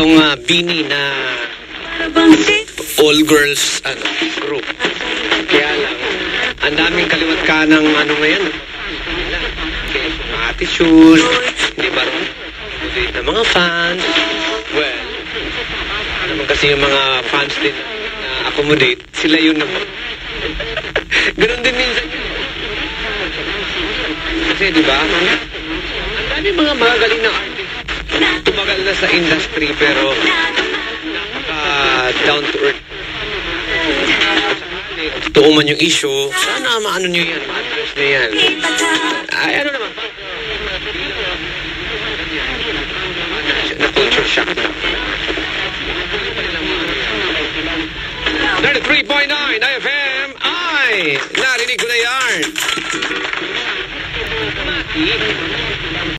itong Bini na all-girls group. Kaya lang, ang daming kaliwat ka ng ano ngayon. Mga attitude, hindi ba rin? Ng mga fans. Well, naman kasi yung mga fans din na accommodate, sila yun naman. Ganun din minsan. Kasi di ba? Ang dami mga magagaling na artist. Tumagal na sa industry pero down to earth. Totoo man yung issue, sana maano nyo yan, ma-address nyo yan. Ay, ano naman? Na-culture shock na. 93.9 IFM, ay, narinig ko na yan.